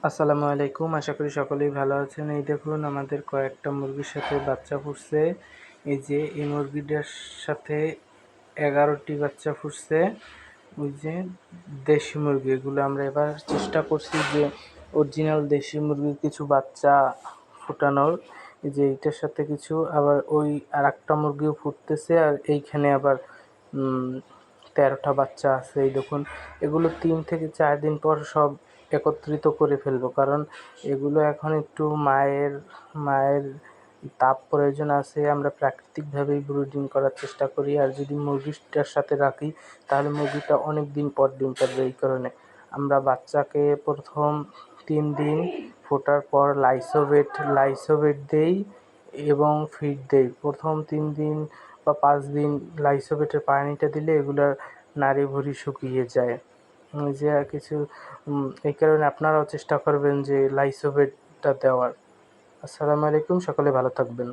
আসসালামু আলাইকুম। আশা করি সকলেই ভালো আছেন। এই দেখুন আমাদের কয়েকটা মুরগির সাথে বাচ্চা ফুটছে। এই যে এই মুরগিটার সাথে 11টি বাচ্চা ফুটছে। ওই যে দেশি মুরগি, এগুলো আমরা এবার চেষ্টা করছি যে অরিজিনাল দেশি মুরগির কিছু বাচ্চা ফুটানোর। এই যে এইটার সাথে কিছু আবার ওই আরেকটা মুরগিও ফুটতেছে, আর এইখানে আবার 13টা বাচ্চা আছে। এই দেখুন এগুলো 3 থেকে 4 দিন পর সব একত্রিত করে ফেলবো, কারণ এগুলো এখন একটু মায়ের তাপ প্রয়োজন আছে। আমরা প্রাকৃতিকভাবেই ব্রুডিং করার চেষ্টা করি, আর যদি মুরগিটার সাথে রাখি তাহলে মুরগিটা অনেক দিন পর ডিম পারবে। এই কারণে আমরা বাচ্চাকে প্রথম 3 দিন ফোটার পর লাইসোভেট দেই এবং ফিড দেই। প্রথম 3 দিন বা 5 দিন লাইসোভেটের পানিটা দিলে এগুলার নাড়ি ভুঁড়ি শুকিয়ে যায়। যে কিছু এই কারণে আপনারাও চেষ্টা করবেন যে লাইসোভেটটা দেওয়ার। আসসালামু আলাইকুম, সকলে ভালো থাকবেন।